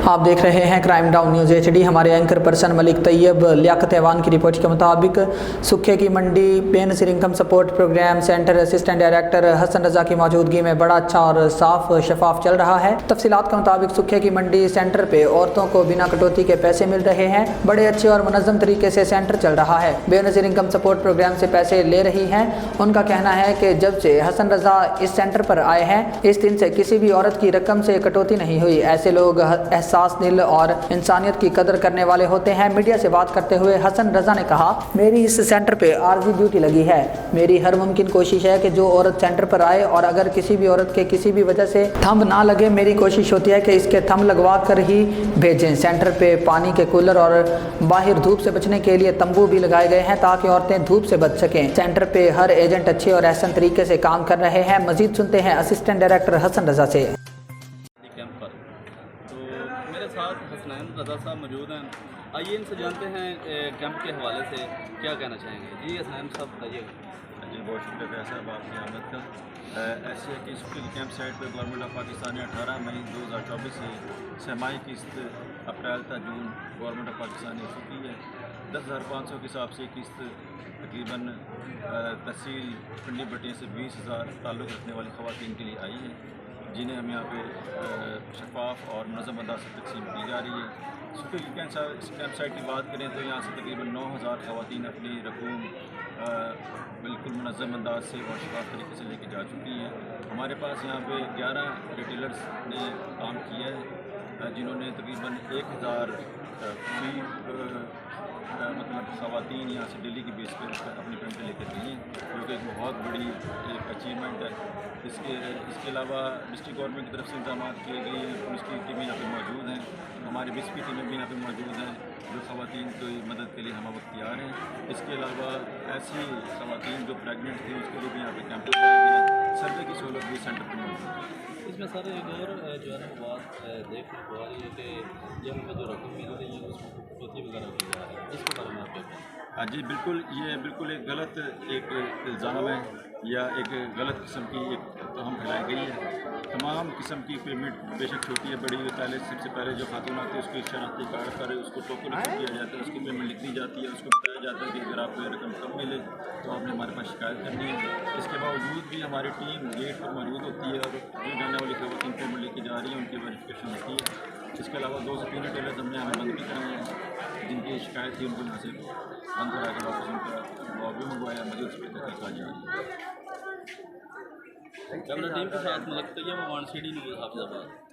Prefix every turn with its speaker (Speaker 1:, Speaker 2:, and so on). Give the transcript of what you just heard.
Speaker 1: آپ دیکھ رہے ہیں کرائم ڈاؤن نیوز HD۔ ہمارے اینکر پرسن ملک طیب لیاقت ایوان کی رپورٹ کے مطابق سکھے کی منڈی Benazir income support programme centre assistant director Hasan Raza کی موجودگی میں بڑا اچھا اور صاف شفاف چل رہا ہے۔ تفصیلات کے مطابق سکھے کی منڈی سینٹر پہ عورتوں کو بنا کٹوتی کے پیسے مل رہے ہیں۔ بڑے اچھے اور منظم طریقے سے سینٹر چل رہا ہے۔ بے نظیر انکم سپورٹ پروگرام سے پیسے لے رہی ہیں۔ ان کا کہنا ہے کہ جب سے حسن رضا اس سینٹر پر آئے ہیں اس دن سے کسی بھی عورت کی رقم سے کٹوتی نہیں ہوئی۔ ایسے لوگ احساس دل اور انسانیت کی قدر کرنے والے ہوتے ہیں۔ میڈیا سے بات کرتے ہوئے حسن رضا نے کہا، میری اس سینٹر پہ عارضی ڈیوٹی لگی ہے۔ میری ہر ممکن کوشش ہے کہ جو عورت سینٹر پر آئے اور اگر کسی بھی عورت کے کسی بھی وجہ سے تھمب نہ لگے، میری کوشش ہوتی ہے کہ اس کے تھمب لگوا کر ہی بھیجیں۔ سینٹر پہ پانی کے کولر اور باہر دھوپ سے بچنے کے لیے تمبو بھی لگائے گئے ہیں تاکہ عورتیں دھوپ سے بچ سکیں۔ سینٹر پہ ہر ایجنٹ اچھے اور احسن طریقے سے کام کر رہے ہیں۔ مزید سنتے ہیں اسسٹنٹ ڈائریکٹر حسن رضا سے۔
Speaker 2: کیمپ پر تو میرے ساتھ حسنین رضا صاحب موجود ہیں۔ آئیے ان سے جانتے ہیں کیمپ کے حوالے سے کیا کہنا چاہیں گے۔ جی حسنین صاحب بتائیے گا۔
Speaker 3: جی بہت شکریہ فیض صاحب آپ کی آمد کا۔ ایسے ہے کہ اسکول کیمپ سائٹ پہ گورنمنٹ آف پاکستان نے 18 مئی 2024 سے سرمائی قسط اپریل تا جون گورنمنٹ آف پاکستان نے ایشو کی ہے۔ 10,500 کے حساب سے قسط تقریباً تحصیل پنڈی بٹیا سے 20,000 تعلق رکھنے والی خواتین کے لیے آئی ہے، جنہیں ہم یہاں پہ شفاف اور منظم انداز سے تقسیم کی جا رہی ہے۔ سکول کی کیمپ سائٹ کی بات کریں تو یہاں سے تقریباً 9,000 خواتین اپنی رقوم بالکل منظم انداز سے اور شفاف طریقے سے لے کے جا چکی ہیں۔ ہمارے پاس یہاں پہ 11 ریٹیلرز نے کام کیا ہے، جنہوں نے تقریباً 1,000 فری مطلب خواتین یہاں سے ڈیلی کی بیس پہ اپنے پیمنٹ لے کر گئی ہیں، جو کہ ایک بہت بڑی ایک اچیومنٹ ہے۔ اس کے علاوہ ڈسٹرکٹ گورنمنٹ کی طرف سے انتظامات کیے گئے ہیں۔ پولیس کی ٹیمیں یہاں پہ موجود ہیں، ہماری بی ایس پی ٹیمیں بھی یہاں پہ موجود ہیں جو خواتین کی مدد کے لیے ہم وقت تیار ہیں۔ اس کے علاوہ ایسی خواتین جو پریگننٹ تھیں اس کے لیے بھی یہاں پہ کیمپ لگایا گیا ہے۔ سروے کی سہولت بھی سینٹر پہ موجود ہے۔
Speaker 2: اس میں سر ایک اور جو ہے نا بات دیکھنے کو آ رہی ہے کہ یہ ہمیں جو رقم مل رہی ہے اس میں کٹوتی وغیرہ کی جا رہی ہے، اس کے بارے میں آپ کیا کہیں؟
Speaker 3: ہاں جی بالکل، یہ بالکل ایک غلط ایک الزام ہے یا ایک غلط قسم کی ایک توہم پھیلائی گئی ہے۔ تمام قسم کی پیمنٹ بے شک چھوٹی ہے بڑی ہے، پہلے سب سے پہلے جو خاتون آتی ہے اس کی شناختی کارڈ پر اس کو ٹوکن کیا جاتا ہے، اس کی پیمنٹ لکھ دی جاتی ہے، اس کو بتایا جاتا ہے کہ اگر آپ کو یہ رقم کم ملے تو آپ نے ہمارے پاس شکایت کرنی ہے۔ اس کے باوجود بھی ہماری ٹیم گیٹ پر موجود ہوتی ہے اور جو جانے والی خواتین پیمنٹ لے کے جا رہی ہیں ان کی ویریفیکیشن ہوتی ہے۔ اس کے علاوہ 2 سے 3 ریٹیلرز ہم نے ہمیں بند بھی کرائے ہیں، جن کی شکایت تھی ان کو یہاں سے بند کرا کے واپس ان کا جواب بھی منگوایا، مزید اس پہ تحقیقات جاری ہے۔
Speaker 2: کیمرہ ٹیم کے ساتھ ملک طیب ایوان CD نیوز حافظ آباد۔